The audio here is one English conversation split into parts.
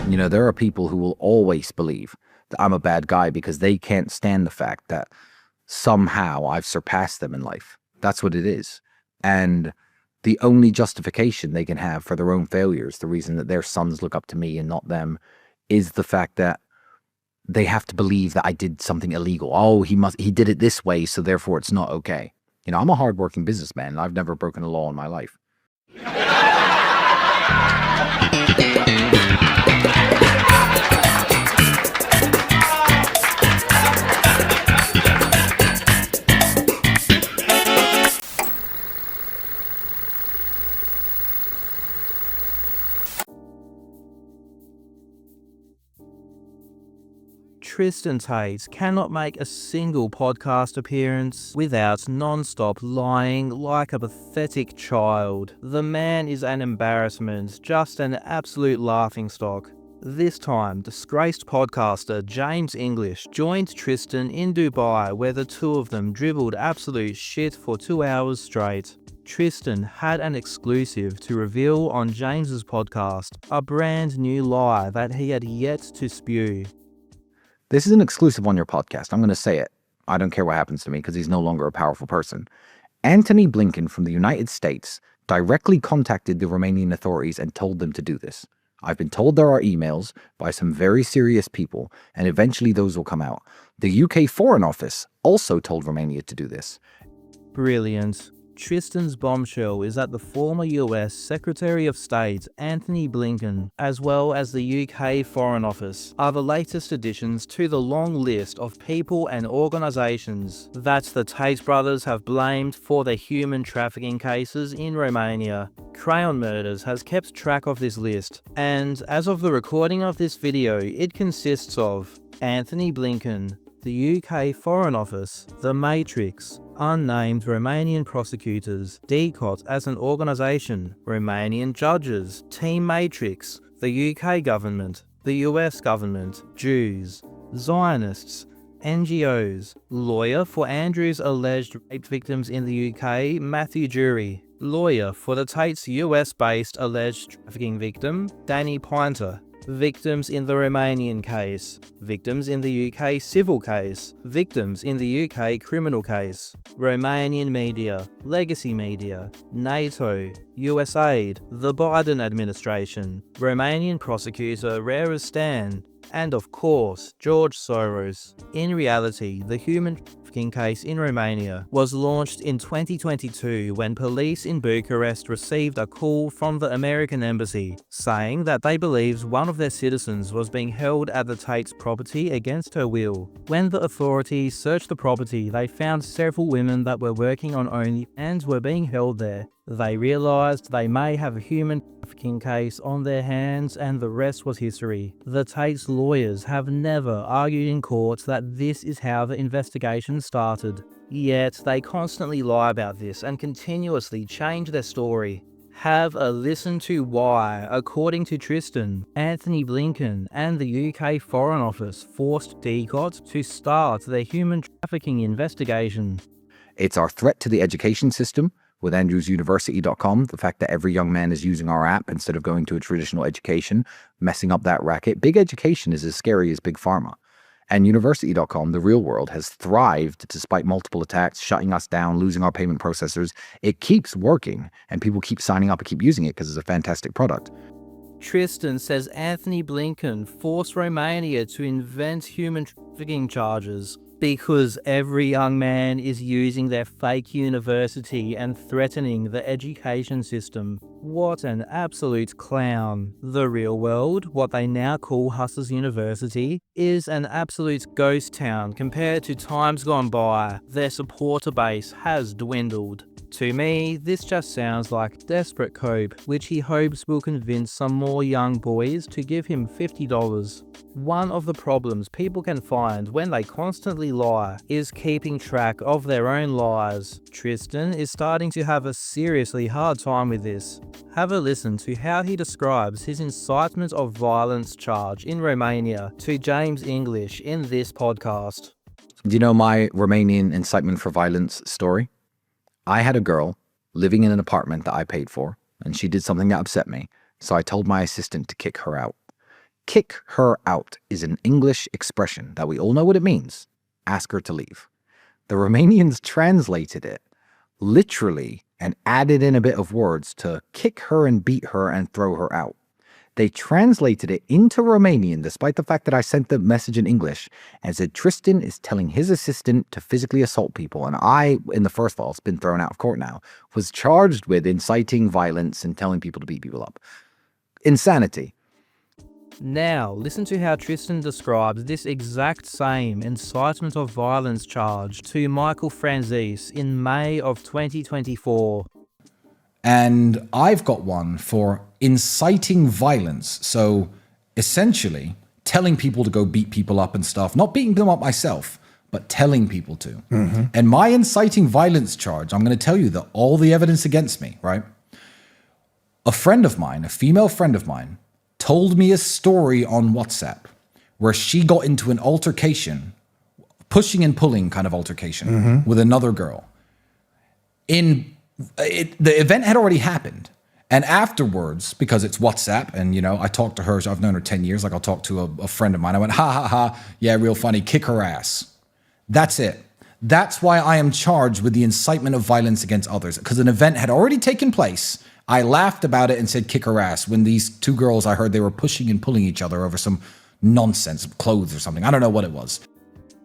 You know, there are people who will always believe that I'm a bad guy because they can't stand the fact that somehow I've surpassed them in life. That's what it is. And the only justification they can have for their own failures, the reason that their sons look up to me and not them, is the fact that they have to believe that I did something illegal. Oh, he did it this way, so therefore it's not okay. You know, I'm a hardworking businessman. I've never broken a law in my life. Tristan Tate cannot make a single podcast appearance without non-stop lying like a pathetic child. The man is an embarrassment, just an absolute laughingstock. This time, disgraced podcaster James English joined Tristan in Dubai, where the two of them dribbled absolute shit for 2 hours straight. Tristan had an exclusive to reveal on James's podcast, a brand new lie that he had yet to spew. This is an exclusive on your podcast. I'm going to say it. I don't care what happens to me because he's no longer a powerful person. Antony Blinken from the United States directly contacted the Romanian authorities and told them to do this. I've been told there are emails by some very serious people, and eventually those will come out. The UK Foreign Office also told Romania to do this. Brilliant. Tristan's bombshell is that the former US Secretary of State Antony Blinken, as well as the UK Foreign Office, are the latest additions to the long list of people and organisations that the Tate brothers have blamed for their human trafficking cases in Romania. Crayon Murders has kept track of this list, and as of the recording of this video, it consists of Antony Blinken, the UK Foreign Office, The Matrix, unnamed Romanian prosecutors, DCOT as an organisation, Romanian judges, Team Matrix, the UK government, the US government, Jews, Zionists, NGOs, lawyer for Andrew's alleged rape victims in the UK, Matthew Jury, lawyer for the Tate's US-based alleged trafficking victim, Danny Pointer, victims in the Romanian case, victims in the UK civil case, victims in the UK criminal case, Romanian media, legacy media, NATO, USAID, the Biden administration, Romanian prosecutor Rarestan, and of course, George Soros. In reality, the human trafficking case in Romania was launched in 2022 when police in Bucharest received a call from the American embassy saying that they believed one of their citizens was being held at the Tate's property against her will. When the authorities searched the property, they found several women that were working on OnlyFans were being held there. They realised they may have a human trafficking case on their hands, and the rest was history. The Tate's lawyers have never argued in court that this is how the investigation started. Yet they constantly lie about this and continuously change their story. Have a listen to why, according to Tristan, Antony Blinken and the UK Foreign Office forced DCOT to start their human trafficking investigation. It's our threat to the education system, with andrewsuniversity.com, the fact that every young man is using our app instead of going to a traditional education, messing up that racket. Big education is as scary as big pharma. And university.com, the real world, has thrived despite multiple attacks, shutting us down, losing our payment processors. It keeps working, and people keep signing up and keep using it because it's a fantastic product. Tristan says Antony Blinken forced Romania to invent human trafficking charges because every young man is using their fake university and threatening the education system. What an absolute clown. The real world, what they now call Hustlers University, is an absolute ghost town compared to times gone by. Their supporter base has dwindled. To me, this just sounds like desperate cope, which he hopes will convince some more young boys to give him $50. One of the problems people can find when they constantly lie is keeping track of their own lies. Tristan is starting to have a seriously hard time with this. Have a listen to how he describes his incitement of violence charge in Romania to James English in this podcast. Do you know my Romanian incitement for violence story? I had a girl living in an apartment that I paid for, and she did something that upset me, so I told my assistant to kick her out. Kick her out is an English expression that we all know what it means. Ask her to leave. The Romanians translated it literally and added in a bit of words to kick her and beat her and throw her out. They translated it into Romanian, despite the fact that I sent the message in English, and said Tristan is telling his assistant to physically assault people. And I, in the first file, it's been thrown out of court now, was charged with inciting violence and telling people to beat people up. Insanity. Now, listen to how Tristan describes this exact same incitement of violence charge to Michael Franzese in May of 2024. And I've got one for inciting violence. So essentially telling people to go beat people up and stuff, not beating them up myself, but telling people to. And my inciting violence charge, I'm going to tell you that all the evidence against me, right? A friend of mine, a female friend of mine, told me a story on WhatsApp where she got into an altercation, pushing and pulling kind of altercation with another girl. The event had already happened. And afterwards, because it's WhatsApp, and, you know, I talked to her, I've known her 10 years, like I'll talk to a friend of mine. I went, ha, ha, ha, yeah, real funny, kick her ass. That's it. That's why I am charged with the incitement of violence against others, because an event had already taken place. I laughed about it and said, kick her ass, when these two girls, I heard they were pushing and pulling each other over some nonsense, clothes or something. I don't know what it was.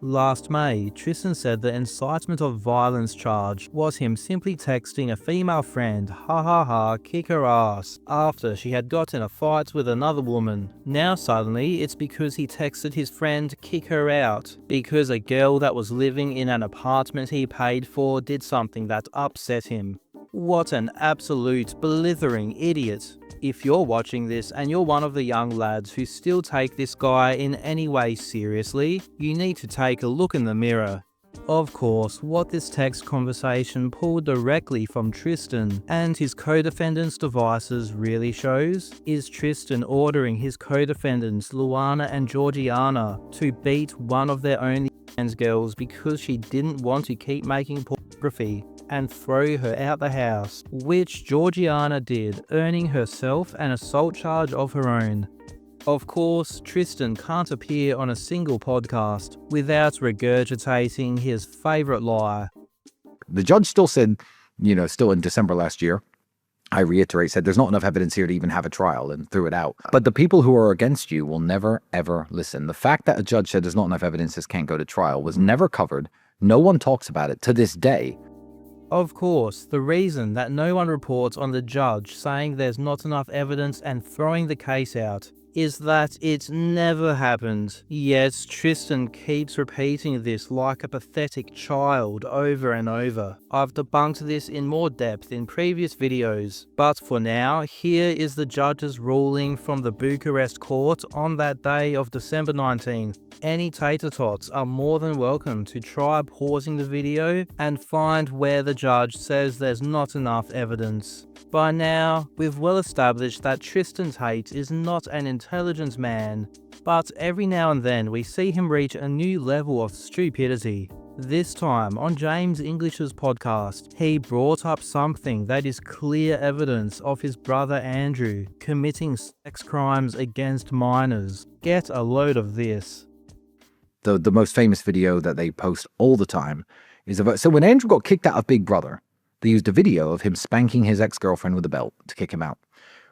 Last May, Tristan said the incitement of violence charge was him simply texting a female friend, ha ha ha, kick her ass, after she had got in a fight with another woman. Now suddenly, it's because he texted his friend kick her out, because a girl that was living in an apartment he paid for did something that upset him. What an absolute blithering idiot. If you're watching this and you're one of the young lads who still take this guy in any way seriously, you need to take a look in the mirror. Of course, what this text conversation pulled directly from Tristan and his co-defendants' devices really shows is Tristan ordering his co-defendants Luana and Georgiana to beat one of their own trans girls because she didn't want to keep making pornography, and throw her out the house, which Georgiana did, earning herself an assault charge of her own. Of course, Tristan can't appear on a single podcast without regurgitating his favourite lie. The judge still said, you know, still in December last year, I reiterate, said there's not enough evidence here to even have a trial, and threw it out. But the people who are against you will never, ever listen. The fact that a judge said there's not enough evidence, this can't go to trial, was never covered. No one talks about it to this day. Of course, the reason that no one reports on the judge saying there's not enough evidence and throwing the case out is that it never happened. Yet Tristan keeps repeating this like a pathetic child over and over. I've debunked this in more depth in previous videos, but for now, here is the judge's ruling from the Bucharest court on that day of December 19th. Any tater-tots are more than welcome to try pausing the video and find where the judge says there's not enough evidence. By now, we've well established that Tristan Tate is not an intelligent man, but every now and then we see him reach a new level of stupidity. This time, on James English's podcast, he brought up something that is clear evidence of his brother Andrew committing sex crimes against minors. Get a load of this. The most famous video that they post all the time is about, so when Andrew got kicked out of Big Brother, they used a video of him spanking his ex-girlfriend with a belt to kick him out.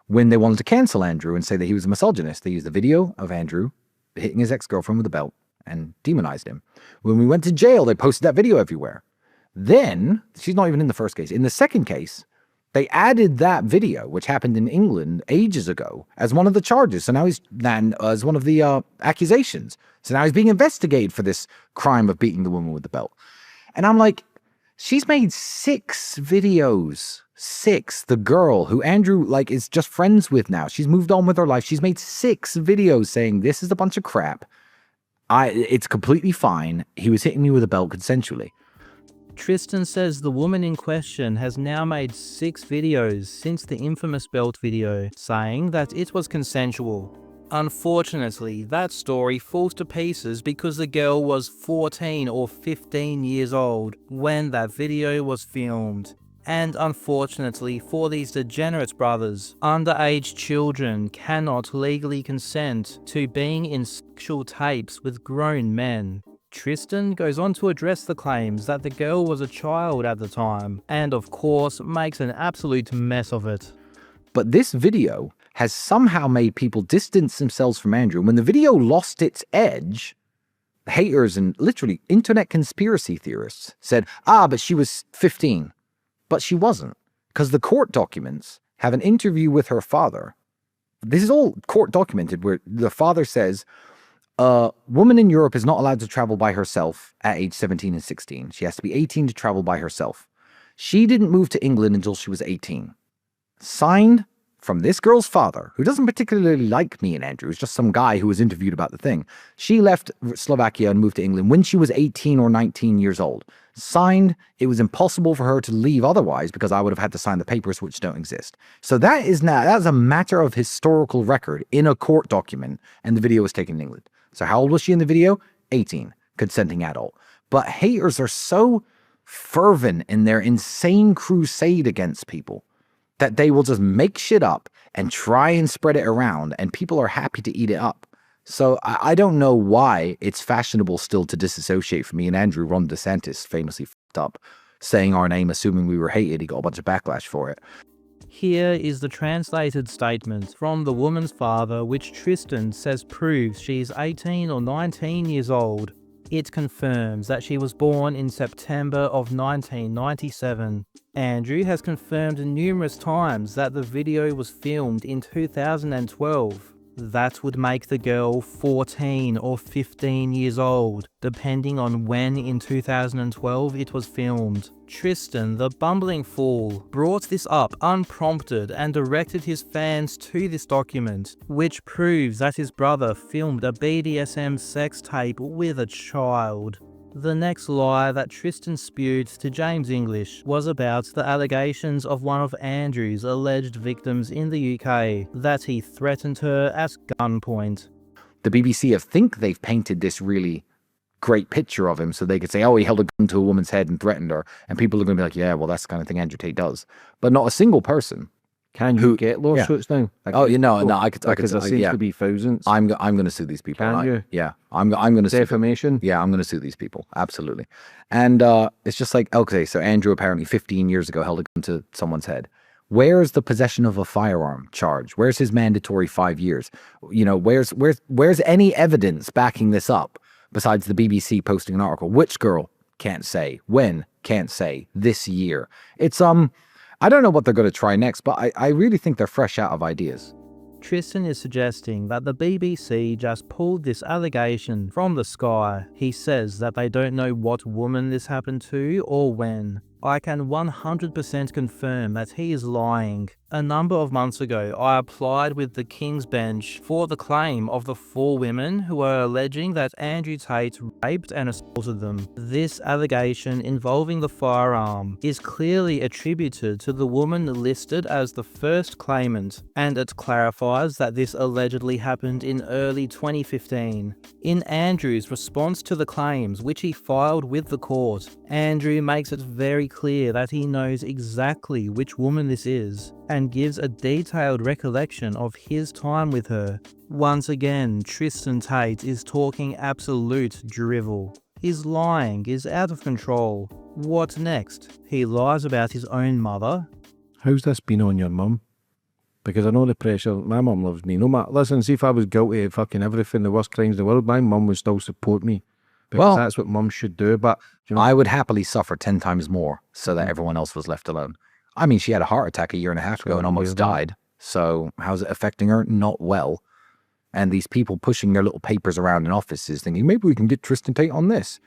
When they wanted to cancel Andrew and say that he was a misogynist, they used a video of Andrew hitting his ex-girlfriend with a belt and demonized him. When we went to jail, they posted that video everywhere. Then, she's not even in the first case. In the second case, they added that video, which happened in England ages ago, as one of the charges. So now he's as one of the accusations. So now he's being investigated for this crime of beating the woman with the belt. And I'm like, she's made 6 videos. 6. The girl who Andrew is just friends with now. She's moved on with her life. She's made 6 videos saying this is a bunch of crap. It's completely fine. He was hitting me with a belt consensually. Tristan says the woman in question has now made 6 videos since the infamous belt video, saying that it was consensual. Unfortunately, that story falls to pieces because the girl was 14 or 15 years old when that video was filmed. And unfortunately for these degenerate brothers, underage children cannot legally consent to being in sexual tapes with grown men. Tristan goes on to address the claims that the girl was a child at the time, and of course makes an absolute mess of it. But this video has somehow made people distance themselves from Andrew. When the video lost its edge, haters and literally internet conspiracy theorists said, but she was 15. But she wasn't, because the court documents have an interview with her father. This is all court documented, where the father says, a woman in Europe is not allowed to travel by herself at age 17 and 16. She has to be 18 to travel by herself. She didn't move to England until she was 18. Signed from this girl's father, who doesn't particularly like me and Andrew, is just some guy who was interviewed about the thing. She left Slovakia and moved to England when she was 18 or 19 years old. Signed, it was impossible for her to leave otherwise because I would have had to sign the papers which don't exist. So that's a matter of historical record in a court document, and the video was taken in England. So how old was she in the video? 18, consenting adult. But haters are so fervent in their insane crusade against people that they will just make shit up and try and spread it around, and people are happy to eat it up. So I don't know why it's fashionable still to disassociate from me and Andrew. Ron DeSantis famously fucked up, saying our name, assuming we were hated. He got a bunch of backlash for it. Here is the translated statement from the woman's father, which Tristan says proves she is 18 or 19 years old. It confirms that she was born in September of 1997. Andrew has confirmed numerous times that the video was filmed in 2012. That would make the girl 14 or 15 years old, depending on when in 2012 it was filmed. Tristan, the bumbling fool, brought this up unprompted and directed his fans to this document, which proves that his brother filmed a BDSM sex tape with a child. The next lie that Tristan spewed to James English was about the allegations of one of Andrew's alleged victims in the UK, that he threatened her at gunpoint. The BBC think they've painted this really great picture of him so they could say, he held a gun to a woman's head and threatened her, and people are going to be like, yeah, well, that's the kind of thing Andrew Tate does. But not a single person. Can you get lawsuits now? I could. Because there seems to be thousands. I'm going to sue these people. Can you? Yeah, I'm going to defamation. I'm going to sue these people. Absolutely. And it's just like, okay, so Andrew apparently 15 years ago held a gun to someone's head. Where's the possession of a firearm charge? Where's his mandatory 5 years? Where's any evidence backing this up besides the BBC posting an article? Which girl? Can't say. When? Can't say. This year. It's I don't know what they're going to try next, but I really think they're fresh out of ideas. Tristan is suggesting that the BBC just pulled this allegation from the sky. He says that they don't know what woman this happened to or when. I can 100% confirm that he is lying. A number of months ago, I applied with the King's Bench for the claim of the 4 women who are alleging that Andrew Tate raped and assaulted them. This allegation involving the firearm is clearly attributed to the woman listed as the first claimant, and it clarifies that this allegedly happened in early 2015. In Andrew's response to the claims, which he filed with the court, Andrew makes it very clear that he knows exactly which woman this is, and gives a detailed recollection of his time with her. Once again, Tristan Tate is talking absolute drivel. His lying is out of control. What next? He lies about his own mother? How's this been on your mum? Because I know the pressure. My mum loves me. Listen, see, if I was guilty of fucking everything, the worst crimes in the world, my mum would still support me. Because that's what mum should do. But I would happily suffer 10 times more so that everyone else was left alone. I mean, she had a heart attack a year and a half ago and almost died. So how's it affecting her? Not well. And these people pushing their little papers around in offices thinking, maybe we can get Tristan Tate on this.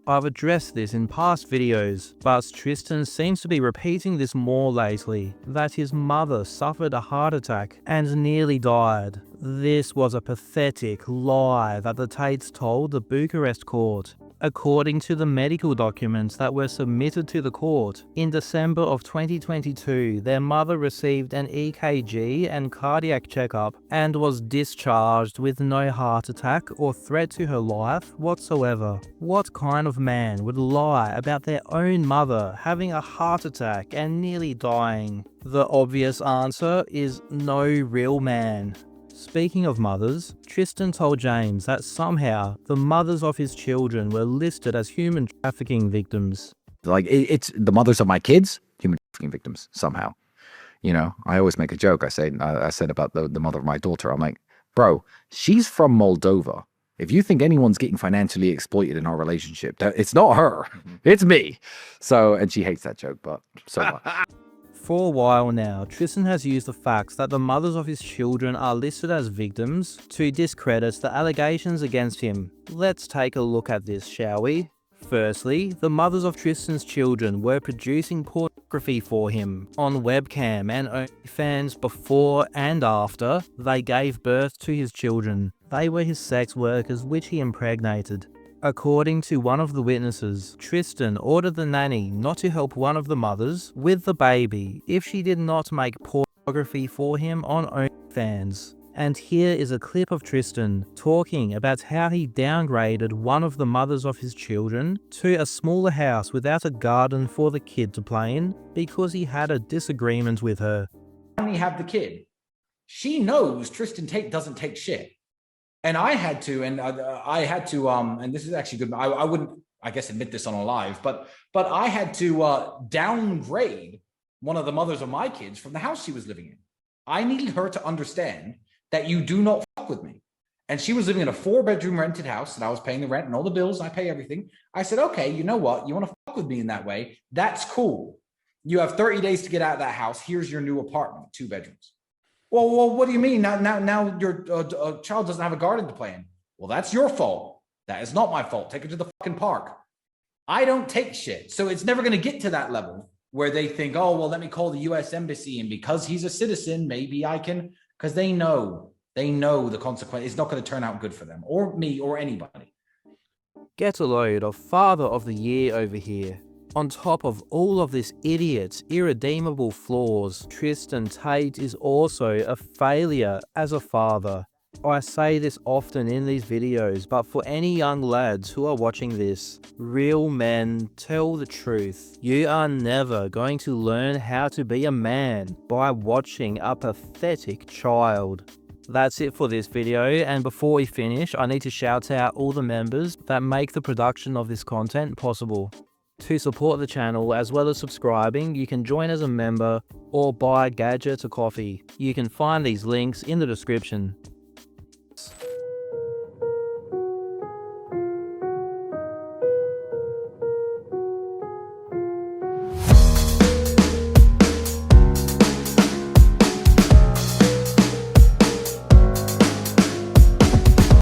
I've addressed this in past videos, but Tristan seems to be repeating this more lately, that his mother suffered a heart attack and nearly died. This was a pathetic lie that the Tates told the Bucharest court. According to the medical documents that were submitted to the court, in December of 2022, their mother received an EKG and cardiac checkup and was discharged with no heart attack or threat to her life whatsoever. What kind of man would lie about their own mother having a heart attack and nearly dying? The obvious answer is no real man. Speaking of mothers, Tristan told James that somehow the mothers of his children were listed as human trafficking victims. Like, it's the mothers of my kids, human trafficking victims, somehow. You know, I always make a joke. I said about the mother of my daughter, I'm like, bro, she's from Moldova. If you think anyone's getting financially exploited in our relationship, it's not her, it's me. So, and she hates that joke, but so what? For a while now, Tristan has used the facts that the mothers of his children are listed as victims to discredit the allegations against him. Let's take a look at this, shall we? Firstly, the mothers of Tristan's children were producing pornography for him on webcam and OnlyFans before and after they gave birth to his children. They were his sex workers which he impregnated. According to one of the witnesses, Tristan ordered the nanny not to help one of the mothers with the baby if she did not make pornography for him on OnlyFans. And here is a clip of Tristan talking about how he downgraded one of the mothers of his children to a smaller house without a garden for the kid to play in because he had a disagreement with her. Finally have the kid. She knows Tristan Tate doesn't take shit. And I had to, and this is actually good. I wouldn't, I guess, admit this on a live, but I had to downgrade one of the mothers of my kids from the house she was living in. I needed her to understand that you do not fuck with me. And she was living in a 4-bedroom rented house, and I was paying the rent and all the bills. And I pay everything. I said, okay, you know what? You want to fuck with me in that way? That's cool. You have 30 days to get out of that house. Here's your new apartment, 2 bedrooms. Well, what do you mean? Now your child doesn't have a garden to play in. Well, that's your fault. That is not my fault. Take her to the fucking park. I don't take shit. So it's never going to get to that level where they think, oh, well, let me call the U.S. Embassy. And because he's a citizen, maybe I can, because they know the consequence. It's not going to turn out good for them or me or anybody. Get a load of Father of the Year over here. On top of all of this idiot's irredeemable flaws, Tristan Tate is also a failure as a father. I say this often in these videos, but for any young lads who are watching this, real men tell the truth. You are never going to learn how to be a man by watching a pathetic child. That's it for this video, and before we finish, I need to shout out all the members that make the production of this content possible. To support the channel as well as subscribing, you can join as a member or buy Gadget a coffee. You can find these links in the description.